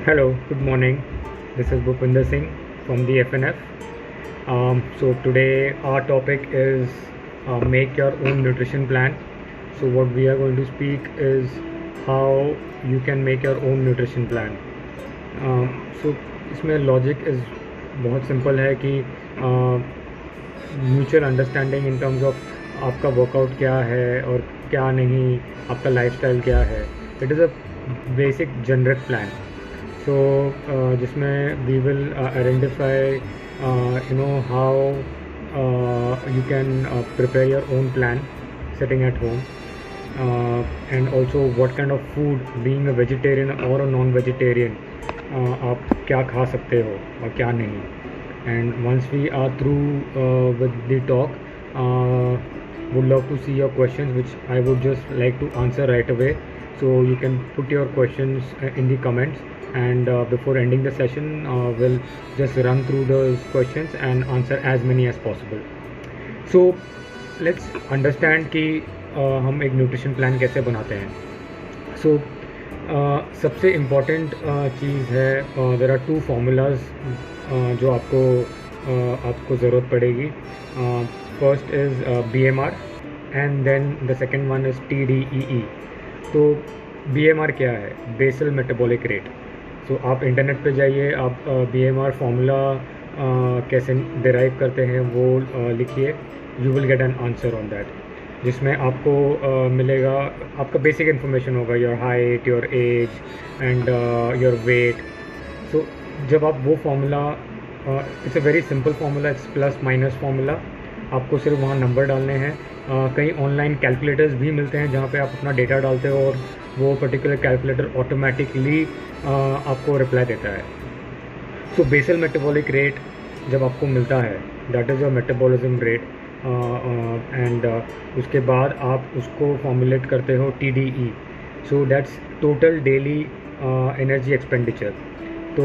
Hello, good morning. This is Bhupinder Singh from the FNF. So today our topic is make your own nutrition plan. So what we are going to speak is how you can make your own nutrition plan. So इसमें logic is बहुत simple है कि mutual understanding in terms of आपका workout क्या है और क्या नहीं, आपका लाइफस्टाइल क्या है. It is a basic generic plan. So जिसमें we will identify how you can prepare your own plan sitting at home, and also what kind of food, being a vegetarian or a non-vegetarian, आप क्या खा सकते हो और क्या नहीं. And once we are through with the talk, would love to see your questions, which I would just like to answer right away. So you can put your questions in the comments, and before ending the session we'll just run through those questions and answer as many as possible. So let's understand कि हम एक nutrition plan कैसे बनाते हैं. So सबसे important चीज़ है, there are to formulas जो आपको ज़रूरत पड़ेगी. First is BMR and then the second one is TDEE. तो BMR क्या है? Basal metabolic rate. तो आप इंटरनेट पे जाइए, आप BMR फार्मूला कैसे डिराइव करते हैं वो लिखिए. You will get an answer on that, जिसमें आपको मिलेगा, आपका बेसिक इन्फॉर्मेशन होगा, your height, your age and your weight. So जब आप वो formula, it's a very simple formula, it's plus minus formula. आपको सिर्फ वहाँ नंबर डालने हैं. कई ऑनलाइन कैलकुलेटर्स भी मिलते हैं जहाँ पे आप अपना डेटा डालते हो और वो पर्टिकुलर कैलकुलेटर ऑटोमेटिकली आपको रिप्लाई देता है. सो बेसल मेटाबॉलिक रेट जब आपको मिलता है, that is your metabolism rate, and उसके बाद आप उसको फॉर्मुलेट करते हो TDE. So that's total daily energy expenditure. तो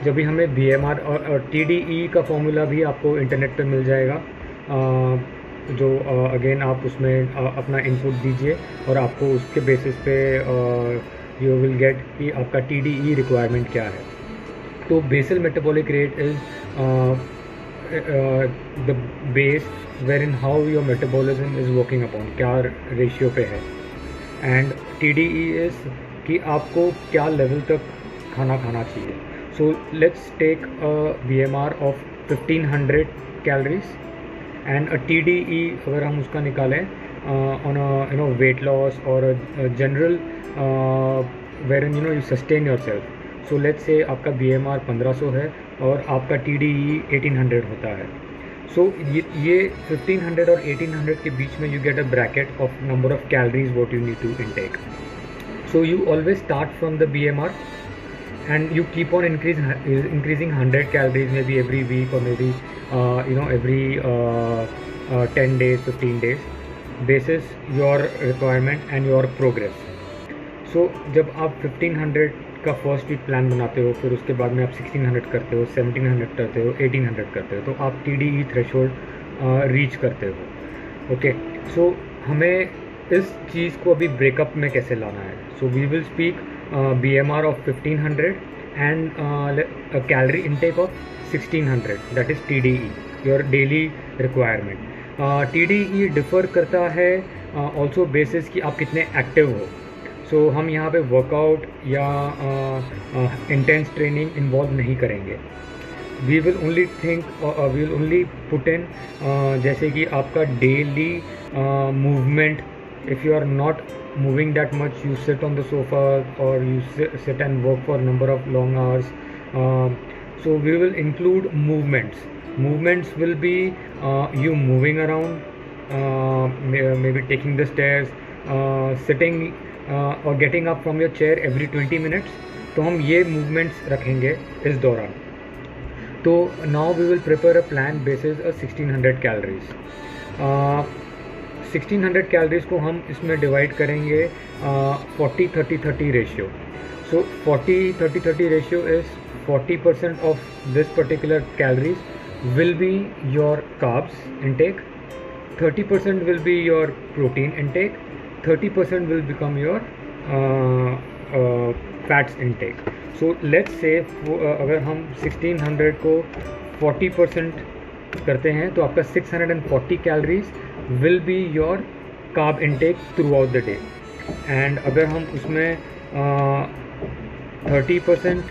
जब भी हमें BMR और TDE का फॉर्मूला भी आपको इंटरनेट पे मिल जाएगा, जो अगेन आप उसमें अपना इनपुट दीजिए और आपको उसके बेसिस पे यू विल गेट कि आपका TDE रिक्वायरमेंट क्या है. तो basal metabolic rate is the base wherein how your metabolism is working upon, क्या रेशियो पे है. एंड TDE इज़ कि आपको क्या लेवल तक खाना खाना चाहिए. So let's take a BMR of 1500 calories and a TDE अगर हम उसका निकालें ऑन अ वेट लॉस और general wherein you sustain yourself. So let's say आपका BMR 1500 है और आपका TDE 1800 होता है. सो ये 1500 और 1800 के बीच में you get a bracket of number of calories what you need to intake. So you always start from the BMR and you keep on increasing 100 calories maybe every week or maybe every 10 days, 15 days, basis your requirement and your progress. So जब आप 1500 का first week plan बनाते हो, फिर उसके बाद में आप 1600 करते हो, 1700 करते हो, 1800 करते हो, तो आप TDE थ्रेशोल्ड रीच करते हो. ओके, सो हमें इस चीज़ को अभी ब्रेकअप में कैसे लाना है. So we will speak BMR of 1500 and a calorie intake of 1600, that is TDE, your daily requirement. TDE differ करता है also basis कि आप कितने एक्टिव हो. सो हम यहाँ पे वर्कआउट या इंटेंस ट्रेनिंग इन्वॉल्व नहीं करेंगे. We will only think, we will only put in जैसे कि आपका daily movement. If you are not moving that much, you sit on the sofa or you sit and work for a number of long hours. So we will include movements. Movements will be you moving around, maybe taking the stairs, sitting or getting up from your chair every 20 minutes. तो हम ये movements रखेंगे इस दौरान. तो now we will prepare a plan basis a 1600 calories. 1600 calories को हम इसमें डिवाइड करेंगे 40-30-30 ratio. So 40-30-30 ratio is 40% of this particular calories will be your carbs intake, 30% will be your protein intake, 30% will become your fats intake. So let's से अगर हम 1600 को 40% करते हैं तो आपका 640 calories will be your carb intake through out the day. And अगर हम उसमें 30%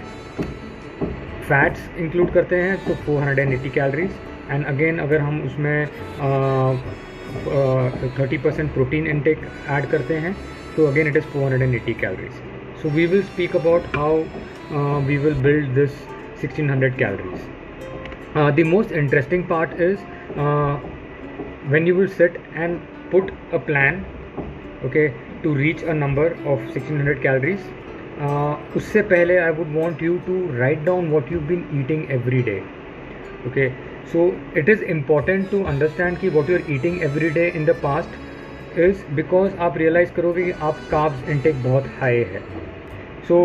फैट्स इंक्लूड करते हैं तो 480 कैलोरीज. एंड अगेन अगर हम उसमें 30% प्रोटीन इनटेक ऐड करते हैं तो again it is 480 calories. So we will speak about how we will build this 1600 calories. The most interesting part is when you will sit and put a plan, okay, to reach a number of 1600 calories. उससे पहले I would want you to write down what you've been eating every day. Okay, so it is important to understand कि what you're eating every day in the past is because आप realize करोगे कि आप carbs intake बहुत high है. So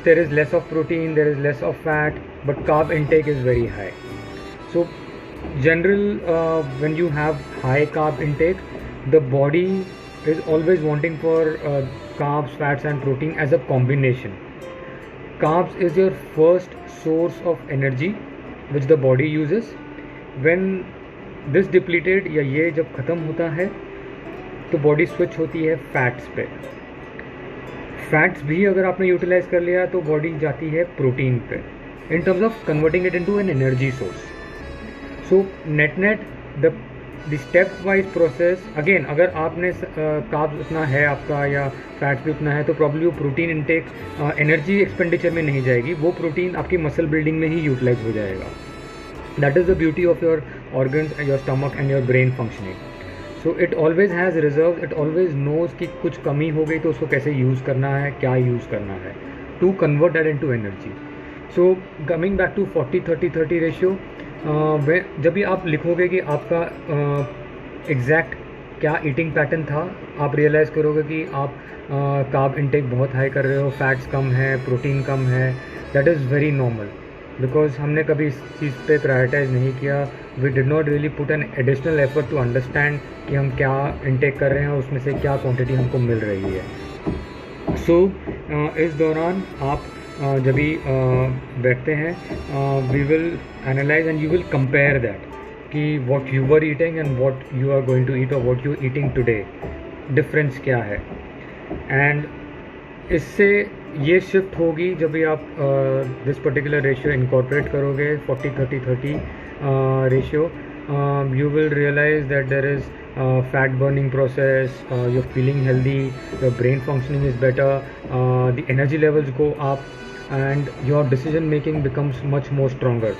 there is less of protein, there is less of fat, but carb intake is very high. So general when you have high carb intake, the body is always wanting for carbs, fats and protein as a combination. Carbs is your first source of energy which the body uses. When this depleted या ये जब ख़त्म होता है तो body switch होती है fats पे. फैट्स भी अगर आपने यूटिलाइज कर लिया तो बॉडी जाती है प्रोटीन पे in terms of converting it into an energy source. So next the step wise process. Again अगर आपने कार्ब्स उतना है आपका या फैट्स भी उतना है तो प्रॉब्ली वो प्रोटीन इनटेक एनर्जी एक्सपेंडिचर में नहीं जाएगी, वो प्रोटीन आपकी मसल बिल्डिंग में ही यूटिलाइज हो जाएगा. That is the beauty of your organs, your stomach and your brain functioning. So it always has reserve, it always knows कि कुछ कमी हो गई तो उसको कैसे यूज़ करना है, क्या यूज़ करना है to convert that into energy. So coming back to 40-30-30 ratio, जब भी आप लिखोगे कि आपका एग्जैक्ट क्या ईटिंग पैटर्न था, आप रियलाइज़ करोगे कि आप कार्ब इनटेक बहुत हाई कर रहे हो, फैट्स कम है, प्रोटीन कम है. That is very normal because हमने कभी इस चीज़ पे प्रायोरिटाइज नहीं किया. We did not really put an additional effort to understand कि हम क्या इनटेक कर रहे हैं और उसमें से क्या क्वांटिटी हमको मिल रही है. सो इस दौरान आप जब भी बैठते हैं we will analyse and you will compare that कि what you were eating and what you are going to eat और what you eating today, difference क्या है. एंड इससे ये शिफ्ट होगी जब भी आप दिस पर्टिकुलर रेशियो इनकॉर्पोरेट करोगे 40-30-30 ratio. You will realize that there is fat burning process, you're feeling healthy, your brain functioning is better, the energy levels go up and your decision making becomes much more stronger.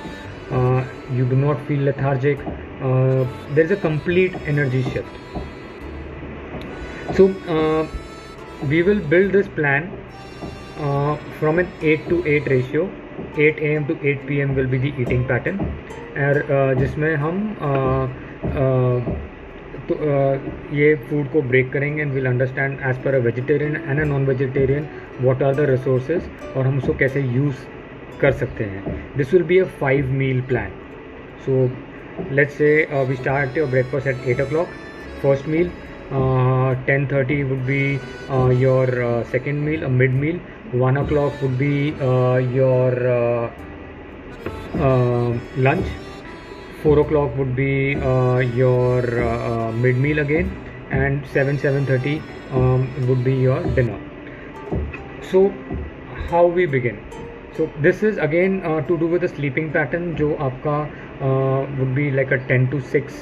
You do not feel lethargic. There is a complete energy shift. So we will build this plan from an 8-to-8 ratio. 8 AM to 8 PM will be the eating pattern. और जिसमें हम ये food को break करेंगे and will understand as per a vegetarian and a non vegetarian what are the resources और हम उसको कैसे यूज़ कर सकते हैं. This will be a 5 meal plan. So let's say we start your breakfast at 8 o'clock. First meal 10:30 would be your second meal, a mid meal. 1 o'clock would be your lunch. 4 o'clock would be your mid meal again, and 7:30 would be your dinner. So how we begin? So this is again to do with the sleeping pattern जो आपका would be like a 10 to 6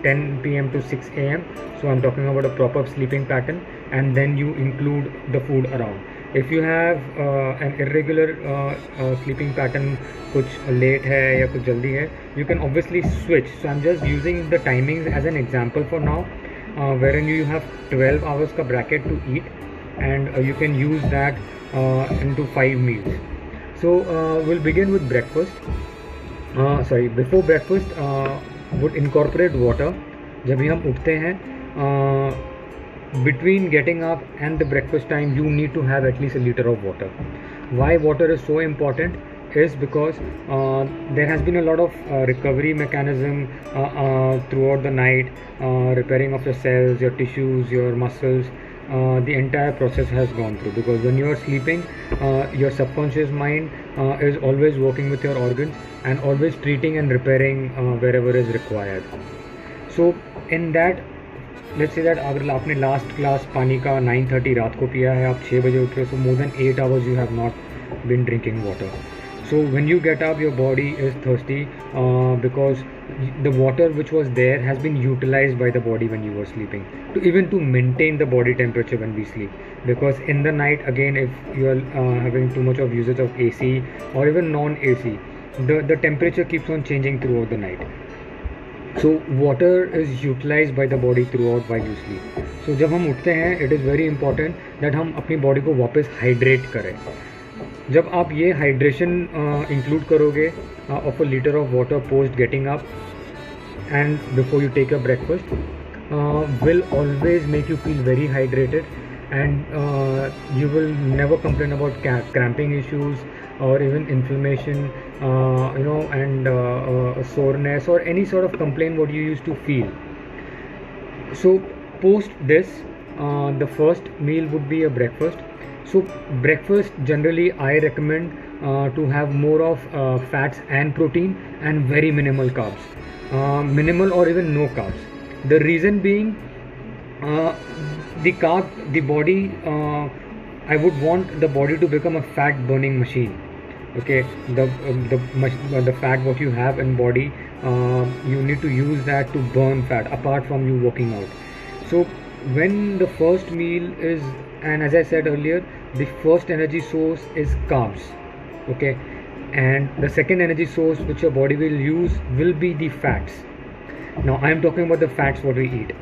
10 PM to 6 AM. So I'm talking about a proper sleeping pattern, and then you include the food around. If you have an irregular sleeping pattern, कुछ late है या कुछ जल्दी है, you can obviously switch. So I'm just using the timings as an example for now, wherein you have 12 hours का bracket to eat, and you can use that into 5 meals. So we'll begin with breakfast. Before breakfast would incorporate water. जब भी हम उठते हैं between getting up and the breakfast time you need to have at least a liter of water. Why water is so important is because there has been a lot of recovery mechanism throughout the night, repairing of your cells, your tissues, your muscles, the entire process has gone through, because when you are sleeping, your subconscious mind is always working with your organs and always treating and repairing wherever is required. So in that, let's say that अगर आपने last glass पानी का 9:30 रात को पिया है, आप 6 बजे उठ रहे हो, so more than 8 hours you have not been drinking water. So when you get up, your body is thirsty because the water which was there has been utilized by the body when you were sleeping, to even to maintain the body temperature when we sleep. Because in the night, again, if you are having too much of usage of AC or even non-AC, the temperature keeps on changing throughout the night. So water is utilized by the body throughout while you sleep. So जब हम उठते हैं, it is very important that हम अपनी body को वापस hydrate करें. जब आप ये हाइड्रेशन इंक्लूड करोगे of a litre of water post getting up and before you take a breakfast, will always make you feel very hydrated, and you will never complain about cramping issues or even inflammation, and soreness or any sort of complaint what you used to feel. So post this, the first meal would be a breakfast. So breakfast generally I recommend to have more of fats and protein and very minimal carbs, minimal or even no carbs. The reason being, the body, I would want the body to become a fat burning machine. Okay, the fat what you have in body, you need to use that to burn fat apart from you working out. So when the first meal is, and as I said earlier, the first energy source is carbs, okay, and the second energy source which your body will use will be the fats. Now I am talking about the fats what we eat,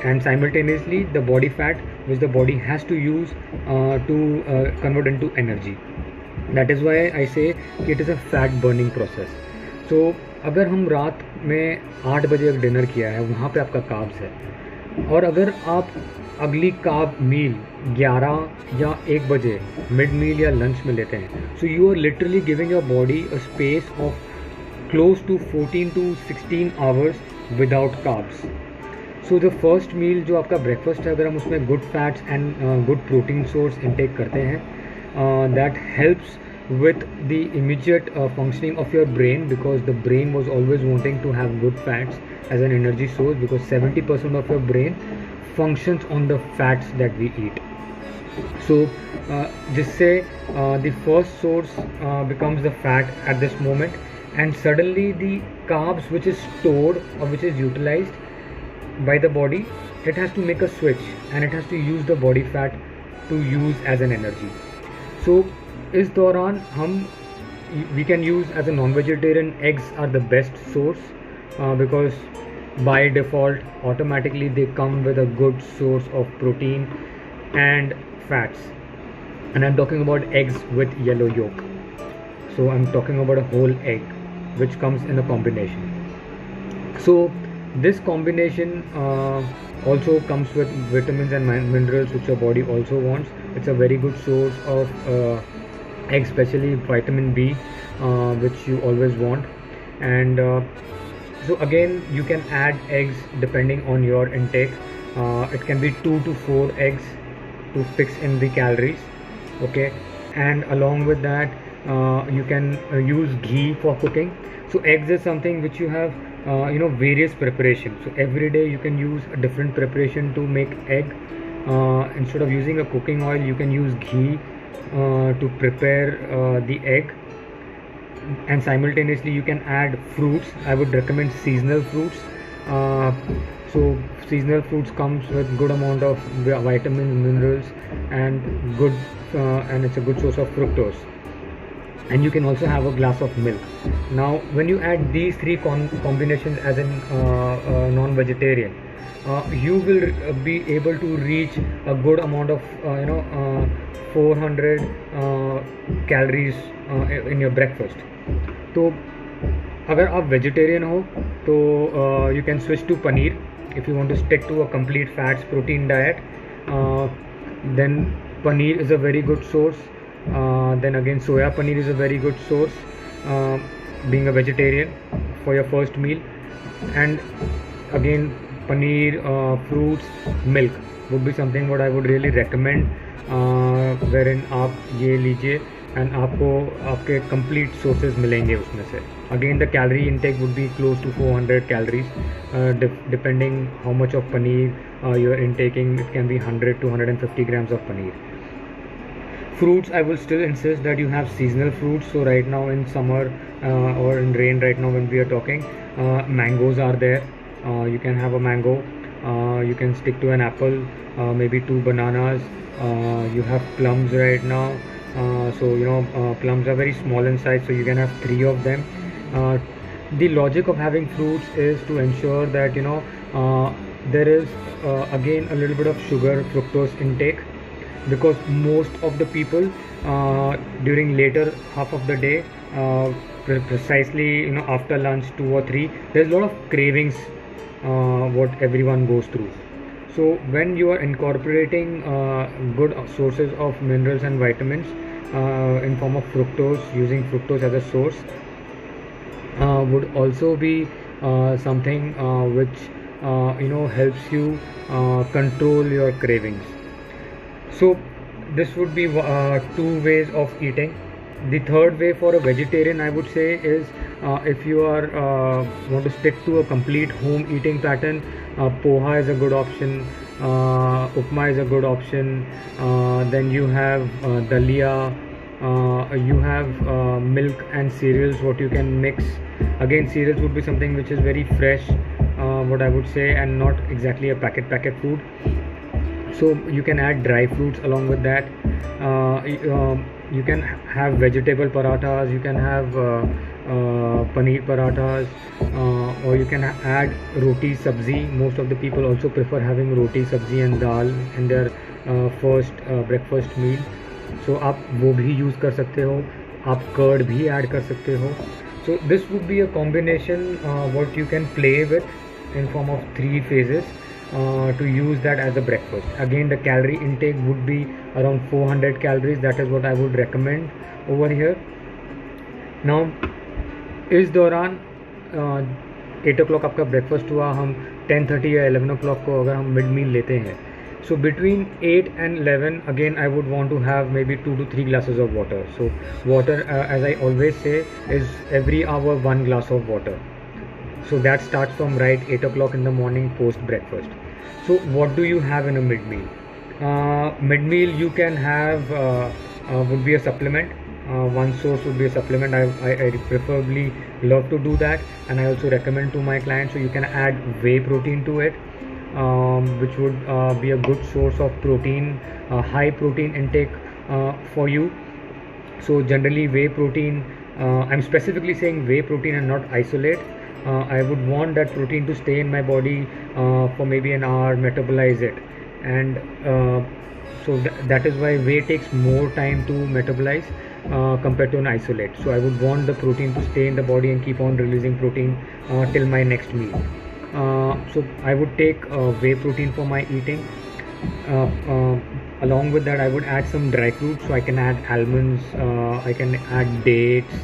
and simultaneously the body fat which the body has to use to convert into energy. That is why I say it is a fat burning process. So अगर हम रात में 8 बजे एक dinner किया है, वहाँ पे आपका कार्ब्स है, और अगर आप अगली कार्ब मील 11 या 1 बजे मिड मील या लंच में लेते हैं, so you are literally giving your body a space of close to 14 to 16 hours without carbs. So the first meal जो आपका ब्रेकफास्ट है, अगर हम उसमें good fats and good protein source intake करते हैं, that helps with the immediate functioning of your brain, because the brain was always wanting to have good fats as an energy source, because 70% of your brain functions on the fats that we eat. So jisse the first source becomes the fat at this moment, and suddenly the carbs which is stored or which is utilized by the body, it has to make a switch and it has to use the body fat to use as an energy. So इस दौरान हम we can use as a non-vegetarian, eggs are the best source because by default automatically they come with a good source of protein and fats, and I'm talking about eggs with yellow yolk. So I'm talking about a whole egg which comes in a combination. So this combination also comes with vitamins and minerals which your body also wants. It's a very good source of egg, especially vitamin B, which you always want. And so again, you can add eggs depending on your intake. It can be 2 to 4 eggs to fix in the calories, okay, and along with that you can use ghee for cooking. So eggs is something which you have various preparations. So every day you can use a different preparation to make egg. Instead of using a cooking oil, you can use ghee to prepare the egg, and simultaneously you can add fruits. I would recommend seasonal fruits. So seasonal fruits comes with good amount of vitamins, minerals, and good and it's a good source of fructose. And you can also have a glass of milk. Now when you add these three combinations as a non-vegetarian, you will be able to reach a good amount of 400 calories in your breakfast. तो अगर आप vegetarian हो तो you can switch to paneer. If you want to stick to a complete fats protein diet, then paneer is a very good source. Then again, soya paneer is a very good source, being a vegetarian, for your first meal. And again, paneer, fruits, milk. would be something what I would really recommend, wherein आप ये लीजिए and आपको आपके complete sources मिलेंगे उसमें से. Again, the calorie intake would be close to 400 calories, depending how much of paneer you're intaking. It can be 100 to 150 grams of paneer. Fruits, I will still insist that you have seasonal fruits. So right now in summer or in rain, right now when we are talking, mangoes are there. You can have a mango. You can stick to an apple, maybe 2 bananas. You have plums right now. So plums are very small in size, so you can have 3 of them. The logic of having fruits is to ensure that there is again a little bit of sugar, fructose intake, because most of the people during later half of the day, precisely after lunch 2 or 3, there's a lot of cravings what everyone goes through. So when you are incorporating good sources of minerals and vitamins in form of fructose, using fructose as a source would also be something which helps you control your cravings. So this would be 2 ways of eating. The third way for a vegetarian, I would say, is if you are want to stick to a complete home eating pattern, poha is a good option, upma is a good option, then you have dalia, you have milk and cereals what you can mix. Again, cereals would be something which is very fresh, what I would say, and not exactly a packet food. So you can add dry fruits along with that. You can have vegetable parathas, you can have paneer parathas, or you can add roti sabzi. Most of the people also prefer having roti sabzi and dal in their first breakfast meal. So आप वो भी use कर सकते हो, आप curd भी add कर सकते हो. So this would be a combination what you can play with in form of 3 phases. To use that as a breakfast. Again, the calorie intake would be around 400 calories. That is what I would recommend over here. Now इस दौरान 8 o'clock आपका breakfast हुआ, हम 10:30 या 11 o'clock को अगर हम mid meal लेते हैं, so between 8 and 11 again I would want to have maybe 2 to 3 glasses of water. So water, as I always say, is every hour 1 glass of water. So that starts from right 8 o'clock in the morning post breakfast. So what do you have in a mid meal? Mid meal you can have would be a supplement. One source would be a supplement. I preferably love to do that, and I also recommend to my clients. So you can add whey protein to it, which would be a good source of protein, high protein intake for you. So generally whey protein, I'm specifically saying whey protein and not isolate. I would want that protein to stay in my body for maybe an hour, metabolize it, and so that is why whey takes more time to metabolize compared to an isolate. So I would want the protein to stay in the body and keep on releasing protein till my next meal. So I would take whey protein for my eating. Along with that, I would add some dry fruits. So I can add almonds, I can add dates,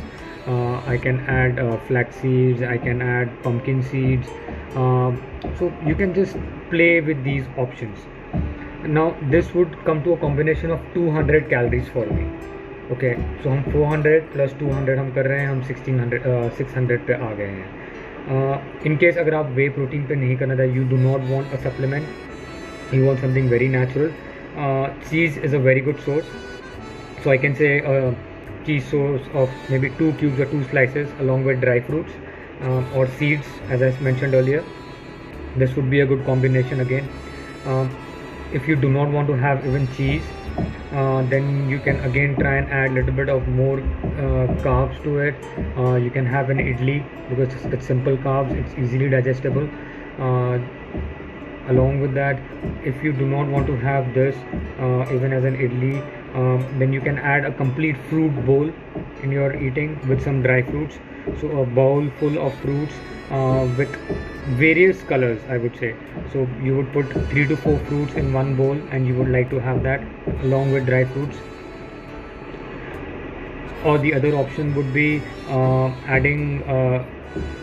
I can add flax seeds, I can add pumpkin seeds. So you can just play with these options. Now this would come to a combination of 200 calories for me. Okay, so हम 400 plus 200 हम कर रहे हैं, हम 600 पे आ गए हैं. In case अगर आप whey protein पे नहीं करना था, you do not want a supplement, you want something very natural, cheese is a very good source. So I can say cheese source of maybe 2 cubes or 2 slices along with dry fruits or seeds, as I mentioned earlier. This would be a good combination again. If you do not want to have even cheese, then you can again try and add a little bit of more carbs to it. You can have an idli because it's simple carbs, it's easily digestible. Along with that, if you do not want to have this even as an idli, then you can add a complete fruit bowl in your eating with some dry fruits. So a bowl full of fruits with various colors, I would say. So you would put 3 to 4 fruits in one bowl, and you would like to have that along with dry fruits. Or the other option would be adding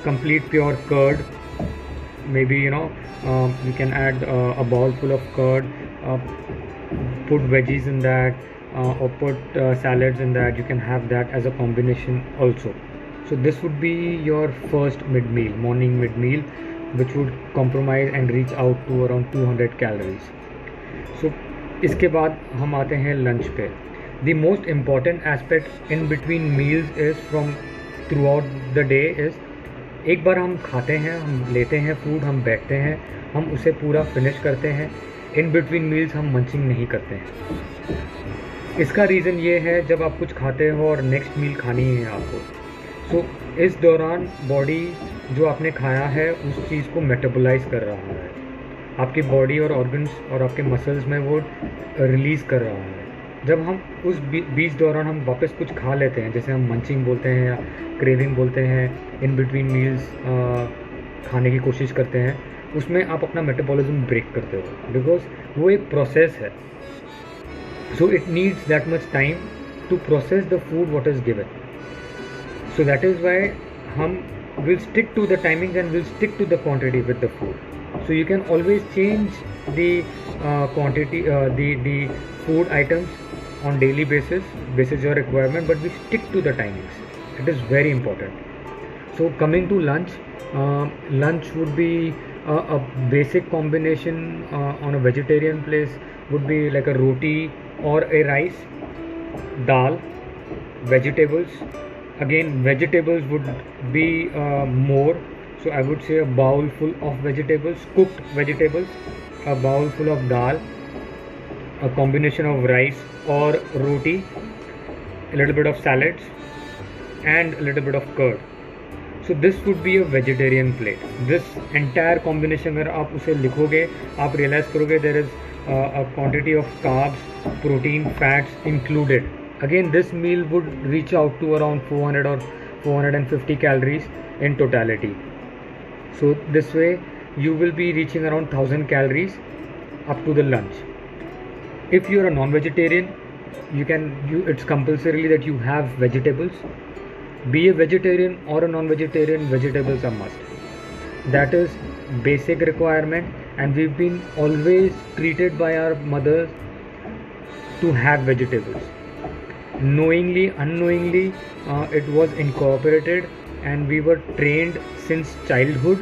complete pure curd. Maybe you can add a bowl full of curd, uh, put veggies in that, or put salads in that. You can have that as a combination also. So this would be your first mid meal, morning mid meal, which would compromise and reach out to around 200 calories. So इसके बाद हम आते हैं lunch पे. The most important aspect in between meals is from throughout the day is, एक बार हम खाते हैं, हम लेते हैं फूड, हम बैठते हैं, हम उसे पूरा फिनिश करते हैं. इन बिटवीन मील्स हम मंचिंग नहीं करते हैं. इसका रीज़न ये है, जब आप कुछ खाते हो और नेक्स्ट मील खानी है आपको, सो इस दौरान बॉडी जो आपने खाया है उस चीज़ को मेटाबोलाइज कर रहा है. आपकी बॉडी और ऑर्गन्स और आपके मसल्स में वो रिलीज़ कर रहा है. जब हम उस बीच दौरान हम वापस कुछ खा लेते हैं, जैसे हम मंचिंग बोलते हैं या क्रेविंग बोलते हैं, इन बिटवीन मील्स खाने की कोशिश करते हैं, उसमें आप अपना मेटाबॉलिज्म ब्रेक करते हो, बिकॉज वो एक प्रोसेस है. So it needs that much time to process the food what is given. So that is why हम will stick to the timing and will stick to the quantity with the food. So you can always change the quantity, the food items on daily basis your requirement, but we stick to the timings. It is very important. So coming to lunch, lunch would be a basic combination on a vegetarian place would be like a roti or a rice, dal, vegetables. Again, vegetables would be more. So I would say a bowl full of vegetables, cooked vegetables, a bowl full of dal, a combination of rice or roti, a little bit of salads, and a little bit of curd. So this would be a vegetarian plate. This entire combination, अगर आप उसे लिखोगे, आप realize करोगे there is a quantity of carbs, protein, fats included. Again, this meal would reach out to around 400 or 450 calories in totality. So this way you will be reaching around 1000 calories up to the lunch. If you are a non-vegetarian, it's compulsory that you have vegetables. Be a vegetarian or a non-vegetarian, vegetables are must. That is basic requirement, and we've been always treated by our mothers to have vegetables. Knowingly, unknowingly, it was incorporated, and we were trained since childhood,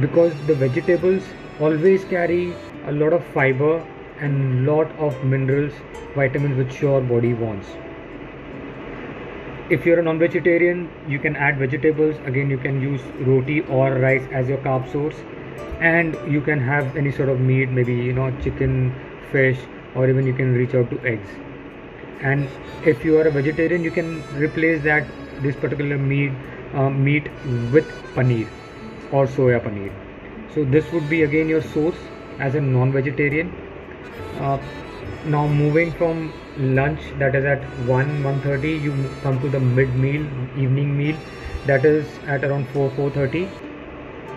because the vegetables always carry a lot of fiber and lot of minerals, vitamins which your body wants. If you're a non-vegetarian, you can add vegetables. Again, you can use roti or rice as your carb source, and you can have any sort of meat, maybe chicken, fish, or even you can reach out to eggs. And if you are a vegetarian, you can replace this particular meat with paneer or soya paneer. So this would be again your source as a non-vegetarian. Now moving from lunch, that is at 1:30, you come to the mid meal, evening meal, that is at around 4:30.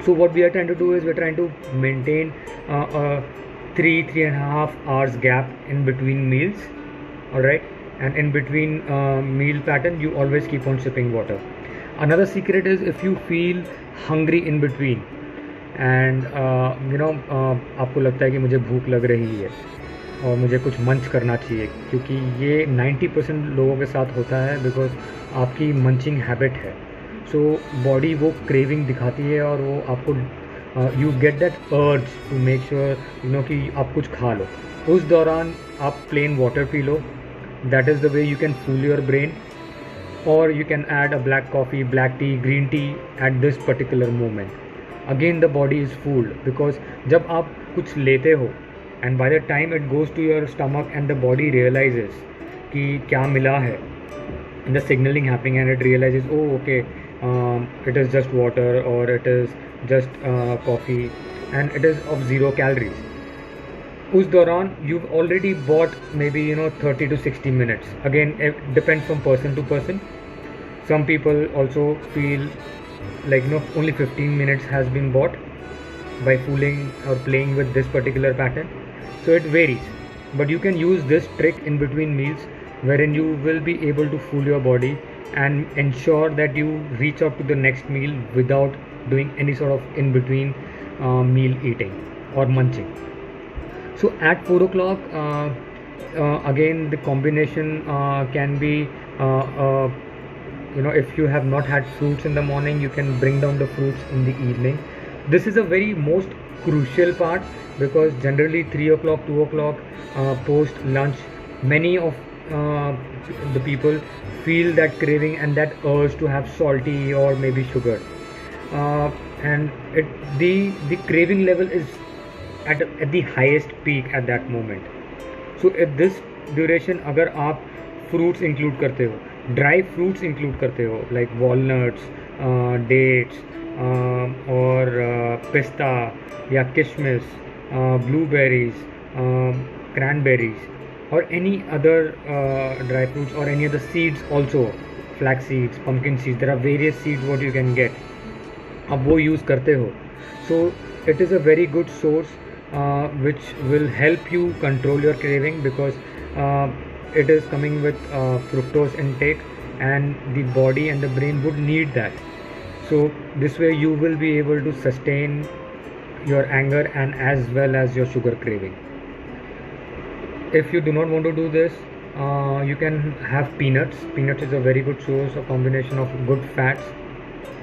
So what we are trying to do is we're trying to maintain a 3.5 hours gap in between meals. Alright, and in between meal pattern you always keep on sipping water. Another secret is, if you feel hungry in between and आपको लगता है कि मुझे भूख लग रही है और मुझे कुछ मंच करना चाहिए, क्योंकि ये 90% लोगों के साथ होता है, बिकॉज आपकी मंचिंग हैबिट है. सो बॉडी वो क्रेविंग दिखाती है और वो आपको you get that urge to make sure कि आप कुछ खा लो. उस दौरान आप प्लेन वाटर पी लो. That is the way you can fool your brain, or you can add a black coffee, black tea, green tea at this particular moment. Again the body is fooled, because जब आप कुछ लेते हो and by the time it goes to your stomach and the body realizes कि क्या मिला है, and the signaling happening, and it realizes, oh okay, it is just water or it is just coffee and it is of 0 calories. उस दौरान you've already bought maybe 30 to 60 minutes. Again, it depends from person to person. Some people also feel like only 15 minutes has been bought by fooling or playing with this particular pattern. So it varies, but you can use this trick in between meals, wherein you will be able to fool your body and ensure that you reach out to the next meal without doing any sort of in between meal eating or munching. So at 4 o'clock, again the combination can be, if you have not had fruits in the morning, you can bring down the fruits in the evening. This is a very most crucial part, because generally 3 o'clock, 2 o'clock, post lunch, many of the people feel that craving and that urge to have salty or maybe sugar, and the craving level is at the highest peak at that moment. So at this duration, अगर आप fruits include करते हो, dry fruits include करते हो, like walnuts, dates, और पिस्ता या किशमिश, blueberries, cranberries, or any other dry fruits, or any other seeds also, flax seeds, pumpkin seeds, there are various seeds what you can get. अब वो यूज़ करते हो, so it is a very good source which will help you control your craving, because it is coming with fructose intake, and the body and the brain would need that. So this way you will be able to sustain your anger and as well as your sugar craving. If you do not want to do this, you can have peanuts. Peanuts is a very good source, a combination of good fats,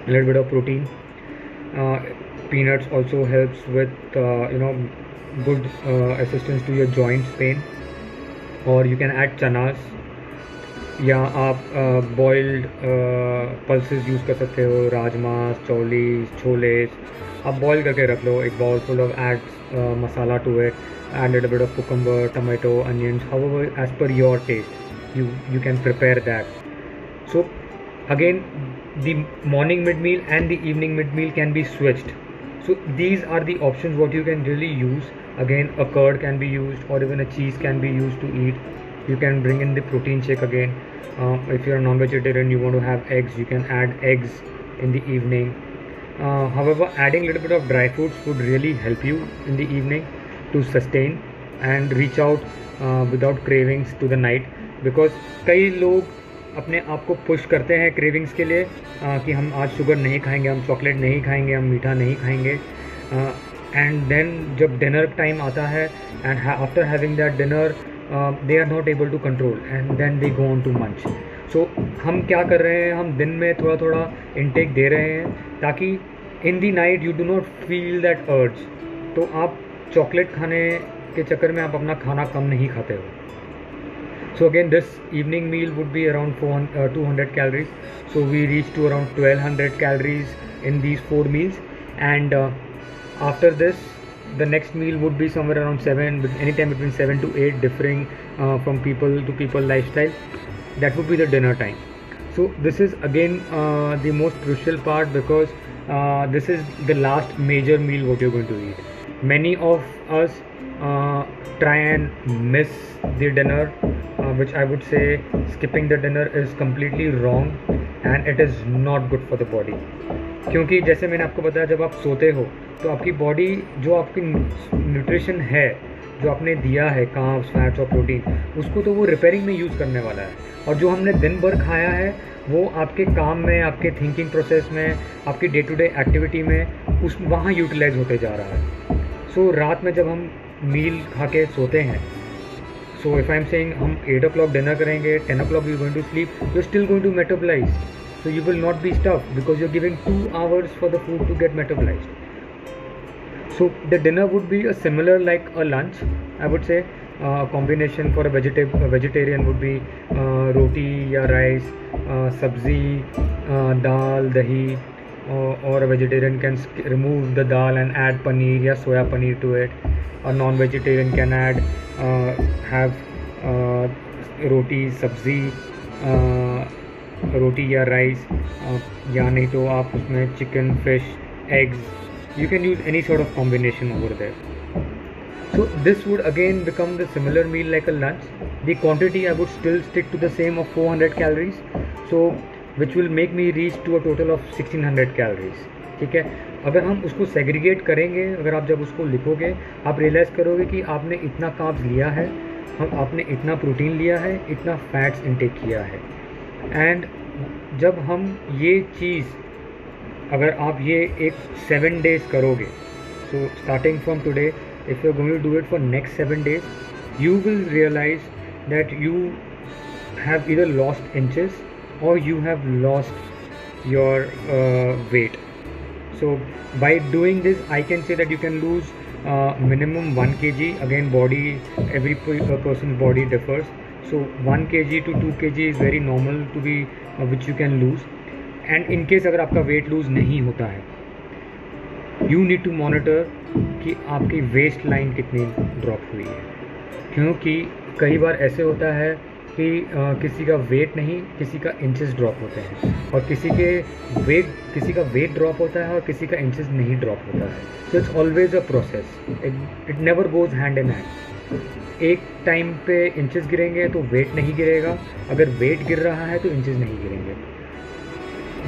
a little bit of protein. Peanuts also helps with good assistance to your joints pain. Or you can add chanas, या आप boiled pulses use कर सकते हो, राजमास, चौलीस, छोले, आप boil करके रख लो, एक bowl full of add masala to it, add a little bit of cucumber, tomato, onions, however as per your taste you can prepare that. So again, the morning mid meal and the evening mid meal can be switched. So these are the options what you can really use. Again, a curd can be used, or even a cheese can be used to eat. You can bring in the protein shake again. If you're a non-vegetarian, you want to have eggs, you can add eggs in the evening. However, adding a little bit of dry fruits would really help you in the evening to sustain and reach out without cravings to the night, because कई लोग अपने आप को push करते हैं cravings के लिए, कि हम आज शुगर नहीं खाएंगे, हम चॉकलेट नहीं खाएंगे, हम मीठा नहीं खाएंगे, एंड देन जब डिनर टाइम आता है and after having that dinner they are not able to control, and then they go on to munch. So हम क्या कर रहे हैं, हम दिन में थोड़ा थोड़ा इंटेक दे रहे हैं, ताकि in the night you do not feel that urge. तो आप चॉकलेट खाने के चक्कर में आप अपना खाना कम नहीं खाते हो. So again, this evening meal would be around 200 calories. So we reach to around 1200 calories in these 4 meals, and after this the next meal would be somewhere around 7, anytime between 7 to 8, differing from people to people lifestyle. That would be the dinner time. So this is again the most crucial part, because this is the last major meal what you're going to eat. Many of us try and miss the dinner, which I would say skipping the dinner is completely wrong, and it is not good for the body. क्योंकि जैसे मैंने आपको बताया, जब आप सोते हो तो आपकी बॉडी जो आपकी न्यूट्रिशन है जो आपने दिया है, कार्ब्स, फैट्स और प्रोटीन, उसको तो वो रिपेयरिंग में यूज़ करने वाला है, और जो हमने दिन भर खाया है वो आपके काम में, आपके थिंकिंग प्रोसेस में, आपकी डे टू डे एक्टिविटी में उस वहाँ यूटिलाइज होते जा रहा है. सो रात में जब हम मील खा के सोते हैं, so if I am saying हम 8 o'clock डिनर करेंगे, 10 o'clock you going to sleep, you are still going to metabolize. So you will not be stuffed, because you're giving 2 hours for the food to get metabolized. So the dinner would be a similar like a lunch, I would say. A combination for a vegetarian would be roti ya rice, sabzi, dal, dahi, or a vegetarian can remove the dal and add paneer ya soya paneer to it. A non-vegetarian can have roti, sabzi, रोटी या rice, या नहीं तो आप उसमें chicken, fish, eggs, you can use any sort of combination over there. So this would again become the similar meal like a lunch. The quantity I would still stick to the same of 400 calories, so which will make me reach to a total of 1600 calories. ठीक है. अगर हम उसको segregate करेंगे, अगर आप जब उसको लिखोगे, आप रियलाइज़ करोगे कि आपने इतना कार्ब्स लिया है, आपने इतना प्रोटीन लिया है, इतना फैट्स इंटेक किया है. एंड जब हम ये चीज़, अगर आप ये एक 7 days करोगे, so starting from today if you're going to do it for next 7 days, you will realize that you have either lost inches or you have lost your weight. So by doing this, I can say that you can lose minimum 1 kg. Again, every person's body differs. So 1 kg to 2 kg is very normal to be which you can lose. And in case अगर आपका weight lose नहीं होता है, you need to monitor कि आपकी waist line कितनी drop हुई है, क्योंकि कई बार ऐसे होता है कि किसी का वेट नहीं, किसी का इंचेस ड्रॉप होते हैं, और किसी का वेट ड्रॉप होता है और किसी का इंचेस नहीं ड्रॉप होता है. So it's always a process, it never goes hand in hand. एक टाइम पे इंचेस गिरेंगे तो वेट नहीं गिरेगा, अगर वेट गिर रहा है तो इंचेस नहीं गिरेंगे.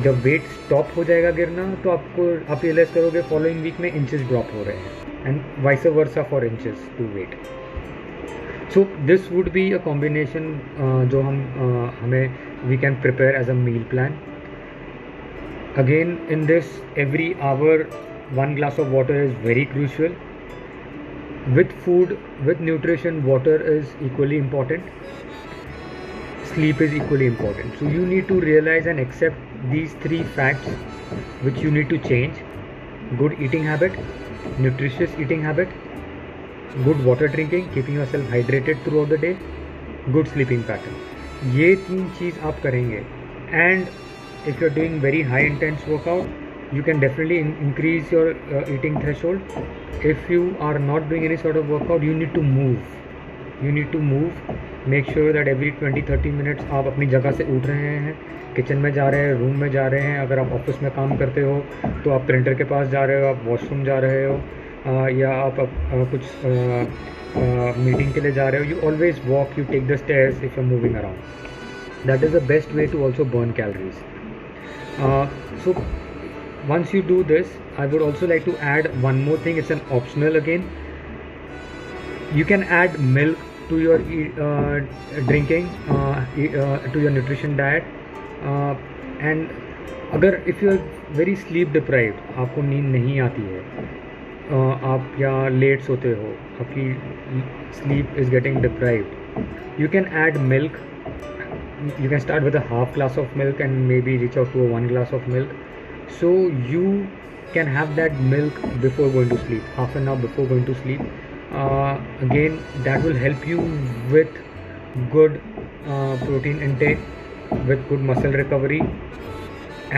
जब वेट स्टॉप हो जाएगा गिरना तो आप रियलाइज़ करोगे फॉलोइंग वीक में इंचेस ड्रॉप हो रहे हैं, and vice versa for inches to weight. So this would be a combination जो we can prepare as a meal plan. Again, in this, every hour 1 glass of water is very crucial. With food, with nutrition, water is equally important. Sleep is equally important. So you need to realize and accept these 3 facts which you need to change: good eating habit, nutritious eating habit, good water drinking, keeping yourself hydrated throughout the day, good sleeping pattern. ये 3 चीज़ आप करेंगे, and if you're doing very high intense workout, you can definitely increase your eating threshold. If you are not doing any sort of workout, you need to move. Make sure that every 20-30 minutes आप अपनी जगह से उठ रहे हैं, kitchen में जा रहे हैं, रूम में जा रहे हैं. अगर आप ऑफिस में काम करते हो तो आप प्रिंटर के पास जा रहे हो, आप वॉशरूम जा रहे हो, या आप कुछ मीटिंग के लिए जा रहे हो. You always walk, you take the stairs if you are moving around. That is the best way to also burn calories. So once you do this, I would also like to add one more thing. It's an optional again. You can add milk to your drinking, to your nutrition diet. And अगर if you are very sleep deprived, आपको नींद नहीं आती है, आप या late सोते हो, आपकी sleep is getting deprived, you can add milk. You can start with a half glass of milk and maybe reach out to a 1 glass of milk. So you can have that milk before going to sleep, half an hour before going to sleep. Again, that will help you with good protein intake, with good muscle recovery,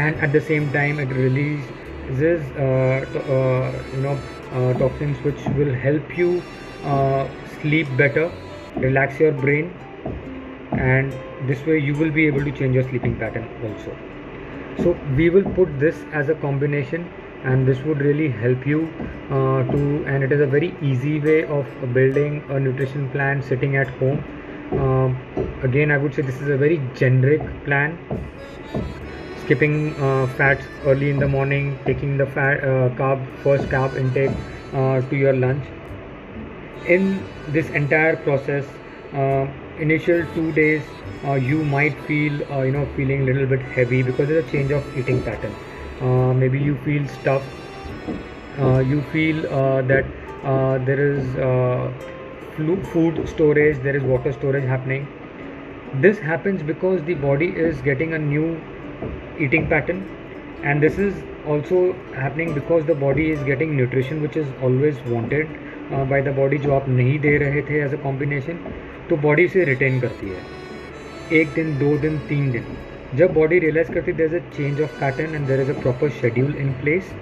and at the same time it releases toxins which will help you sleep better, relax your brain, and this way you will be able to change your sleeping pattern also. So we will put this as a combination, and this would really help you and it is a very easy way of building a nutrition plan sitting at home. Again, I would say this is a very generic plan. Skipping fats early in the morning, taking the first carb intake to your lunch. In this entire process, initial 2 days you might feel feeling a little bit heavy because there's a change of eating pattern. Maybe you feel stuffed, you feel that there is food storage, there is water storage happening. This happens because the body is getting a new eating pattern, and this is also happening because the body is getting nutrition which is always wanted by the body, जो आप नहीं दे रहे थे as a combination. तो body इसे retain करती है 1 दिन, 2 दिन, 3 दिन. जब बॉडी रियलाइज करती है there is a change of pattern and there is a proper schedule in place,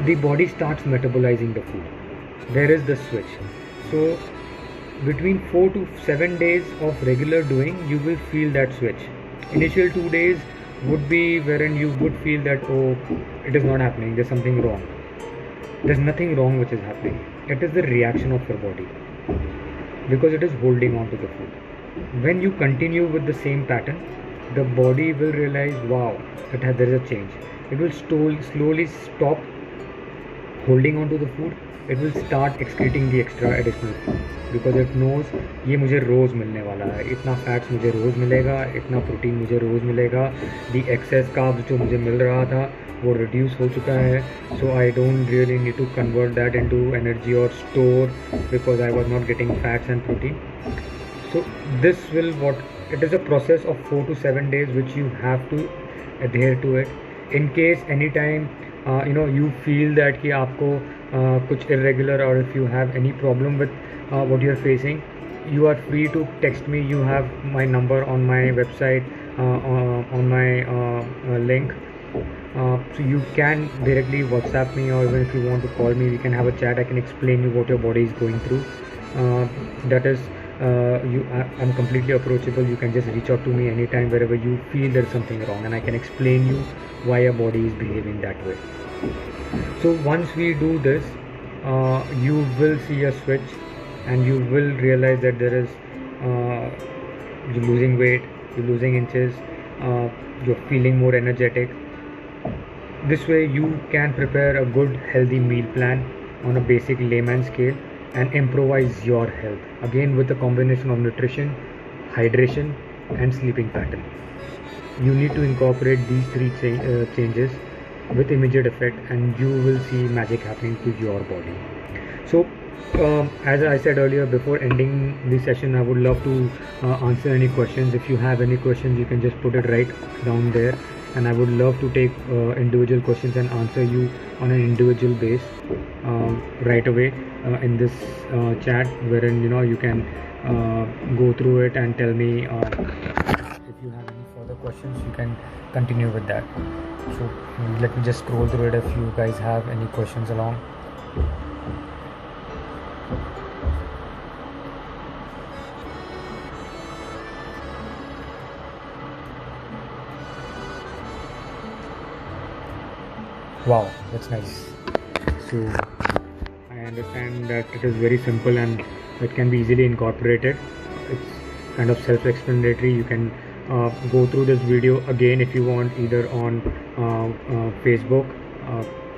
the body starts metabolizing the food. There is the switch. So between 4 to 7 days of regular doing, you will feel that switch. Initial 2 days would be wherein you would feel that, oh, it is not happening, there's something wrong. There's nothing wrong which is happening. It is the reaction of your body because it is holding on to the food. When you continue with the same pattern, the body will realize, wow, there is a change. It will slowly stop holding on to the food. It will start excreting the extra additional food because it knows ये मुझे रोज़ मिलने वाला है, इतना fats मुझे रोज़ मिलेगा, इतना protein मुझे रोज़ मिलेगा. दी एक्सेस कार्ब्स जो मुझे मिल रहा था वो reduce हो चुका है, so I don't really need to convert that into energy or store because I was not getting fats and protein. So this will what it is a process of 4 to 7 days which you have to adhere to it. In case anytime you feel that कि आपको कुछ irregular or if you have any problem with what you are facing, you are free to text me. You have my number on my website, on my link, so you can directly WhatsApp me, or even if you want to call me, we can have a chat. I can explain you what your body is going through. That is I'm completely approachable. You can just reach out to me anytime wherever you feel there's something wrong, and I can explain you why your body is behaving that way. So once we do this, you will see a switch, and you will realize that there is you're losing weight, you're losing inches, you're feeling more energetic. This way you can prepare a good healthy meal plan on a basic layman scale and improvise your health, again with a combination of nutrition, hydration and sleeping pattern. You need to incorporate these three changes with immediate effect, and you will see magic happening to your body. So as I said earlier, before ending the session, I would love to answer any questions. If you have any questions, you can just put it right down there, and I would love to take individual questions and answer you on an individual base right away in this chat, wherein you can go through it and tell me if you have any further questions. You can continue with that. So let me just scroll through it if you guys have any questions along. Wow, that's nice. So I understand that it is very simple and it can be easily incorporated. It's kind of self-explanatory. You can go through this video again if you want, either on Facebook,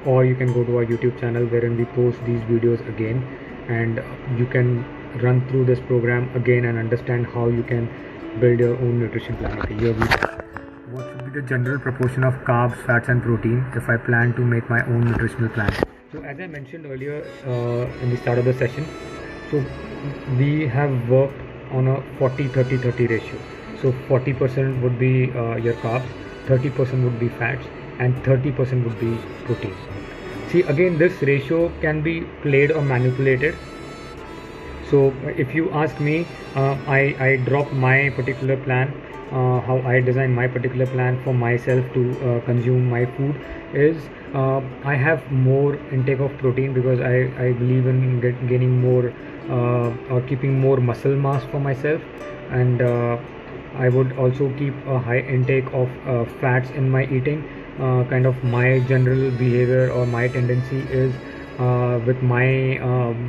or you can go to our YouTube channel wherein we post these videos again, and you can run through this program again and understand how you can build your own nutrition plan. Okay, what should be the general proportion of carbs, fats and protein if I plan to make my own nutritional plan? So as I mentioned earlier in the start of the session, so we have worked on a 40-30-30 ratio. So 40% would be your carbs, 30% would be fats, and 30% would be protein. See, again, this ratio can be played or manipulated. So if you ask me, I drop my particular plan. How I design my particular plan for myself to consume my food is I have more intake of protein because I believe in gaining more or keeping more muscle mass for myself, and I would also keep a high intake of fats in my eating. Kind of my general behavior or my tendency is with my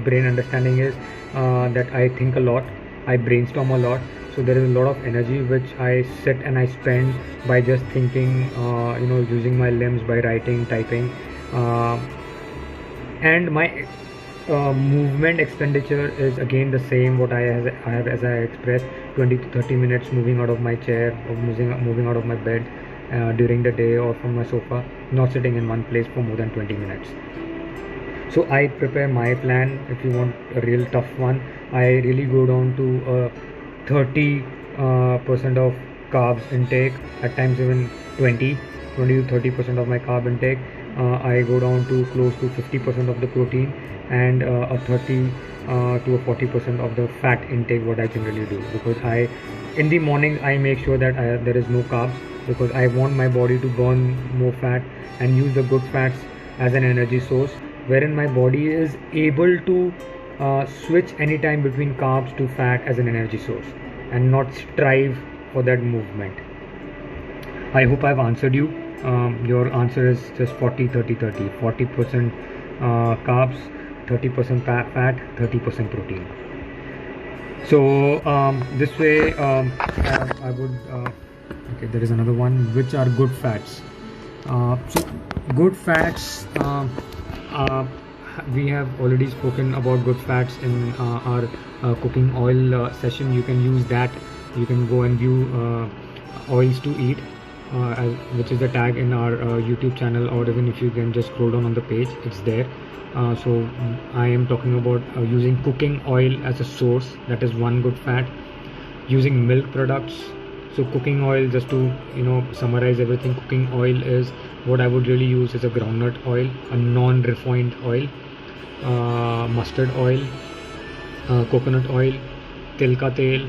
brain understanding is that I think a lot, I brainstorm a lot. So there is a lot of energy which I sit and I spend by just thinking, using my limbs, by writing, typing, and my movement expenditure is again the same what I have as I expressed, 20 to 30 minutes moving out of my chair or moving out of my bed during the day, or from my sofa, not sitting in one place for more than 20 minutes. So I prepare my plan. If you want a real tough one, I really go down to 30% of carbs intake, at times even 20 to 30% of my carb intake. I go down to close to 50% of the protein, and a 30 to a 40% of the fat intake, what I generally do, because in the morning I make sure that there is no carbs, because I want my body to burn more fat and use the good fats as an energy source, wherein my body is able to switch anytime between carbs to fat as an energy source and not strive for that movement. I hope I've answered you. Your answer is just 40-30-30. 40% carbs, 30% fat, 30% protein. So this way I would okay, there is another one, which are good fats. So good fats, we have already spoken about good fats in our cooking oil session. You can use that. You can go and view oils to eat. which is the tag in our YouTube channel, or even if you can just scroll down on the page, it's there. So I am talking about using cooking oil as a source. That is one good fat. Using milk products. So cooking oil, just to summarize everything, cooking oil is what I would really use is a groundnut oil, a non-refined oil, mustard oil, coconut oil, til ka tel.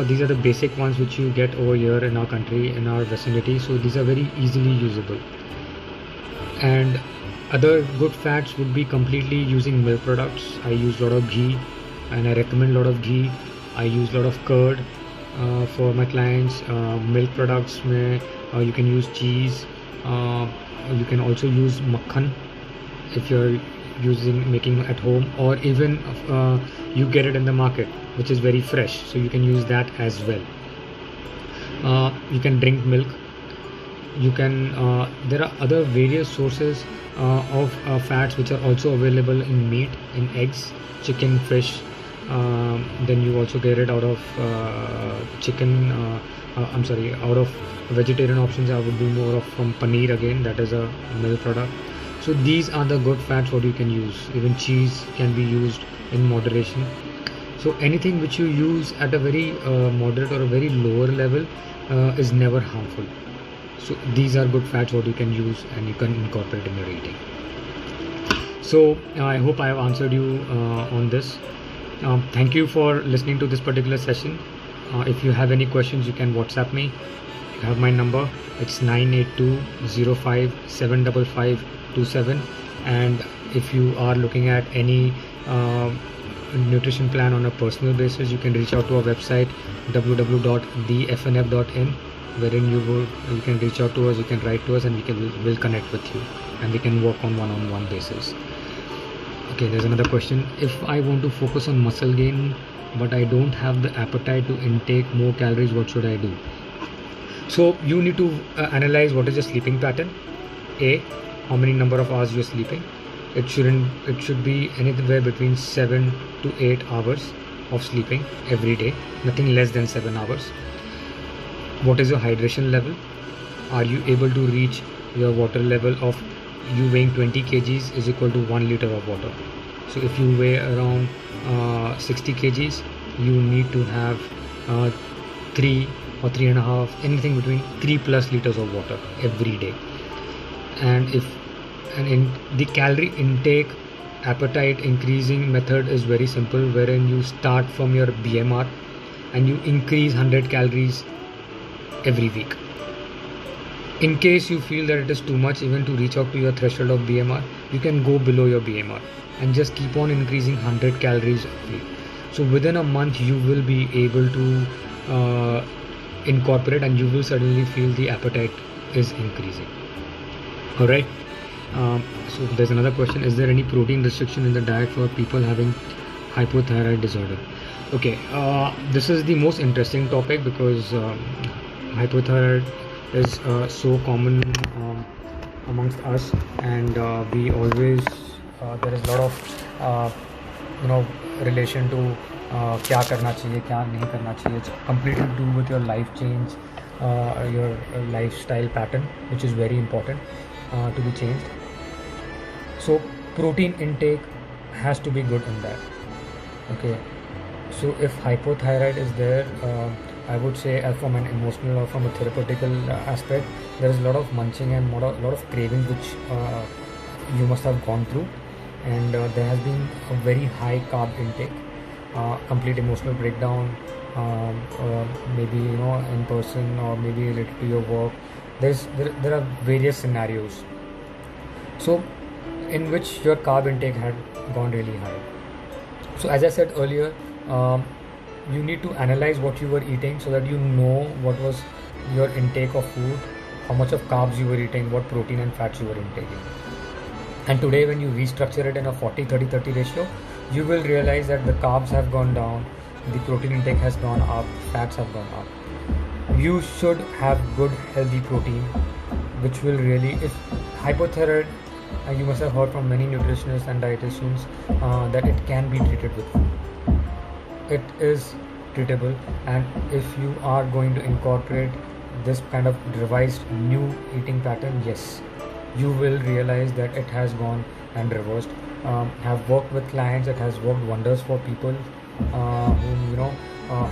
These are the basic ones which you get over here in our country, in our vicinity. So these are very easily usable. And other good fats would be completely using milk products. I use a lot of ghee, and I recommend a lot of ghee. I use a lot of curd for my clients. Milk products mein you can use cheese. You can also use makhan if you're making at home, or even you get it in the market, which is very fresh, so you can use that as well. You can drink milk. You can there are other various sources of fats which are also available in meat, in eggs, chicken, fish. Then you also get it out of chicken. Out of vegetarian options, I would be more of from paneer again. That is a milk product. So these are the good fats what you can use. Even cheese can be used in moderation. So anything which you use at a very moderate or a very lower level is never harmful. So these are good fats what you can use and you can incorporate in your eating. So I hope I have answered you on this. Thank you for listening to this particular session. If you have any questions, you can WhatsApp me. You have my number. It's 98205575527. And if you are looking at any nutrition plan on a personal basis, you can reach out to our website www.thefnf.in, wherein you can reach out to us, you can write to us, and we'll connect with you, and we can work on one-on-one basis. Okay, there's another question. If I want to focus on muscle gain but I don't have the appetite to intake more calories, what should I do? So you need to analyze what is your sleeping pattern. How many number of hours you're sleeping. It should be anywhere between 7 to 8 hours of sleeping every day, nothing less than 7 hours. What is your hydration level? Are you able to reach your water level of you weighing 20 kgs is equal to 1 liter of water? So if you weigh around 60 kgs, you need to have 3 or 3.5, anything between 3+ liters of water every day. And in the calorie intake appetite increasing method is very simple, wherein you start from your BMR and you increase 100 calories every week. In case you feel that it is too much even to reach out to your threshold of BMR, you can go below your BMR and just keep on increasing 100 calories a week. So within a month you will be able to incorporate, and you will suddenly feel the appetite is increasing. Alright, so there's another question. Is there any protein restriction in the diet for people having hypothyroid disorder? Okay, this is the most interesting topic because hypothyroid is so common amongst us, and we always there is a lot of relation to क्या करना चाहिए, क्या नहीं करना चाहिए. It's completely to do with your life change, your lifestyle pattern, which is very important to be changed. So protein intake has to be good in that. Okay, so if hypothyroid is there, I would say from an emotional or from a therapeutical aspect, there is a lot of munching and a lot of cravings which you must have gone through, and there has been a very high carb intake, complete emotional breakdown, maybe in person or maybe related to your work. There are various scenarios, so in which your carb intake had gone really high. So as I said earlier, you need to analyze what you were eating so that you know what was your intake of food, how much of carbs you were eating, what protein and fats you were intaking. And today when you restructure it in a 40-30-30 ratio, you will realize that the carbs have gone down, the protein intake has gone up, fats have gone up. You should have good healthy protein, which will really, if hypothyroid, you must have heard from many nutritionists and dietitians that it can be treated with food. It is treatable, and if you are going to incorporate this kind of revised new eating pattern, yes, you will realize that it has gone and reversed. Have worked with clients, it has worked wonders for people whom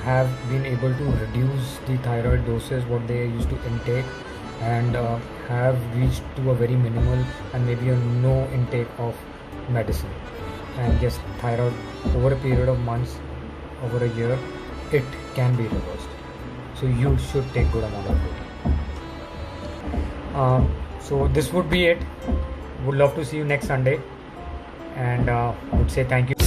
have been able to reduce the thyroid doses what they used to intake, and have reached to a very minimal and maybe a no intake of medicine. And yes, thyroid over a period of months, over a year, it can be reversed. So you should take good amount of protein. So this would be it. Would love to see you next Sunday, and would say thank you.